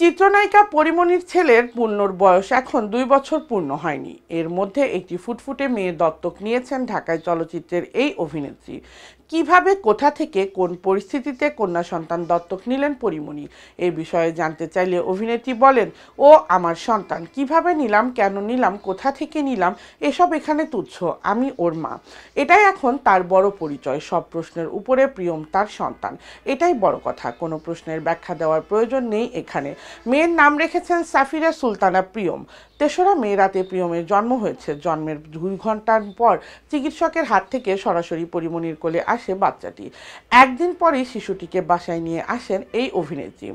চিত্রনায়িকা পরিমণির ছেলের পূর্ণর বয়স এখন 2 বছর পূর্ণ হয়নি। এর মধ্যে একটি ফুটফুটে মেয়ে দত্তক নিয়েছেন ঢাকায় চলচ্চিত্রের এই অভিনেত্রী। কিভাবে, কোথা থেকে, কোন পরিস্থিতিতে কন্যা সন্তান দত্তক নিলেন পরিমণি, এই বিষয়ে জানতে চাইলে অভিনেত্রী বলেন, ও আমার সন্তান। কিভাবে নিলাম, কেন নিলাম, কোথা থেকে নিলাম, এসব এখানে তুচ্ছ। আমি ওর মা। এটাই এখন তার বড় পরিচয়। সব প্রশ্নের উপরে প্রিয়ম তার সন্তান, এটাই বড় কথা। কোনো প্রশ্নের ব্যাখ্যা দেওয়ার প্রয়োজন নেই এখানে। মেয়ের নাম রেখেছেন সাফিরা সুলতানা প্রিয়ম। 3রা মে রাতে প্রিয়মের জন্ম হয়েছে। জন্মের 2 ঘন্টার পর চিকিৎসকের হাত থেকে সরাসরি পরিমণির কোলে আসে বাচ্চাটি। একদিন পরেই শিশুটিকে বাসায় নিয়ে আসেন এই অভিনেত্রী।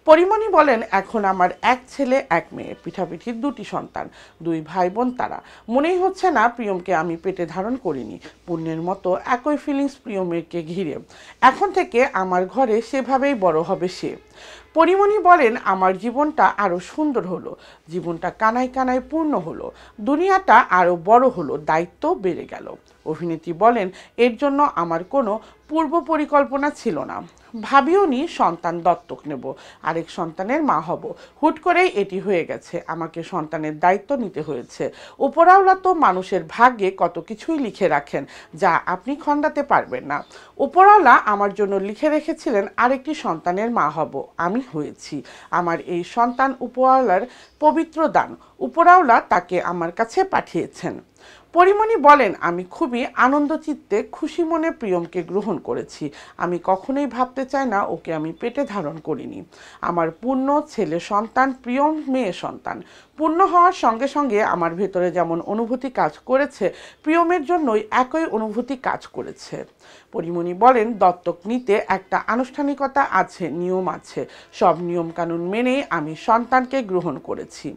পরিমণি বলেন, এখন আমার 1 ছেলে 1 মেয়ে, পিঠাপিঠির 2টি সন্তান, 2 ভাই বোন তারা। মনেই হচ্ছে না প্রিয়মকে আমি পেটে ধারণ করিনি। পূর্ণের মতো একই ফিলিংস প্রিয়মেরকে ঘিরে। এখন থেকে আমার ঘরে সেভাবেই বড় হবে সে। পরিমণি বলেন, আমার জীবনটা আরও সুন্দর হলো, জীবনটা কানায় কানায় পূর্ণ হলো, দুনিয়াটা আরও বড় হলো, দায়িত্ব বেড়ে গেল। অভিনেত্রী বলেন, এর জন্য আমার কোনো পূর্ব পরিকল্পনা ছিল না, ভাবিওনি সন্তান দত্তক নেব, আরেক সন্তানের মা হব। হুট করেই এটি হয়ে গেছে। আমাকে সন্তানের দায়িত্ব নিতে হয়েছে। উপরওয়ালা তো মানুষের ভাগ্যে কত কিছুই লিখে রাখেন, যা আপনি খণ্ডাতে পারবেন না। উপরওয়ালা আমার জন্য লিখে রেখেছিলেন আরেকটি সন্তানের মা হব, আমি হয়েছি। আমার এই সন্তান উপরওয়ালার পবিত্র দান। উপরওয়ালা তাকে আমার কাছে পাঠিয়েছেন। পরিমণি বলেন, আমি খুবই আনন্দচিত্তে খুশি মনে প্রিয়মকে গ্রহণ করেছি। আমি কখনোই ভাবতে চাই না ওকে আমি পেটে ধারণ করিনি। আমার পূর্ণ ছেলে সন্তান, প্রিয়ম মেয়ে সন্তান। পূর্ণ হওয়ার সঙ্গে সঙ্গে আমার ভেতরে যেমন অনুভূতি কাজ করেছে, প্রিয়মের জন্যই একই অনুভূতি কাজ করেছে। পরিমণি বলেন, দত্তক নিতে একটা আনুষ্ঠানিকতা আছে, নিয়ম আছে। সব নিয়মকানুন মেনেই আমি সন্তানকে গ্রহণ করেছি।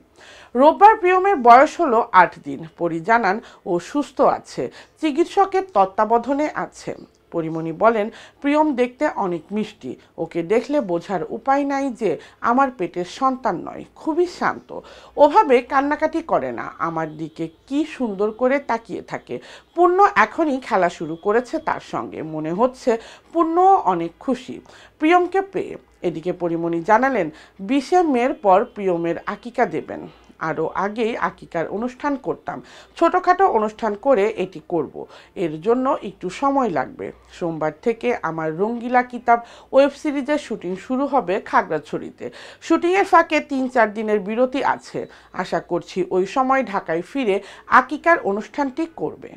রোববার প্রিয়মের বয়স হলো 8 দিন। পরি জানান ও সুস্থ আছে, চিকিৎসকের তত্ত্বাবধানে আছে। পরিমণি বলেন, প্রিয়ম দেখতে অনেক মিষ্টি। ওকে দেখলে বোঝার উপায় নাই যে আমার পেটের সন্তান নয়। খুবই শান্ত, ওভাবে কান্নাকাটি করে না, আমার দিকে কি সুন্দর করে তাকিয়ে থাকে। পূর্ণ এখনই খেলা শুরু করেছে তার সঙ্গে। মনে হচ্ছে পূর্ণও অনেক খুশি প্রিয়মকে পেয়ে। এদিকে পরিমণি জানালেন, 20শে মের পর প্রিয়মের আকিকা দেবেন। আরও আগেই আকিকার অনুষ্ঠান করতাম, ছোটোখাটো অনুষ্ঠান করে এটি করব। এর জন্য একটু সময় লাগবে। সোমবার থেকে আমার রঙ্গিলা কিতাব ওয়েব সিরিজের শুটিং শুরু হবে খাগড়াছড়িতে। শুটিংয়ের ফাঁকে 3-4 দিনের বিরতি আছে। আশা করছি ওই সময় ঢাকায় ফিরে আকিকার অনুষ্ঠানটি করবে।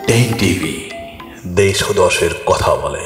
টেক টিভি, দেশ ও দশের কথা বলে।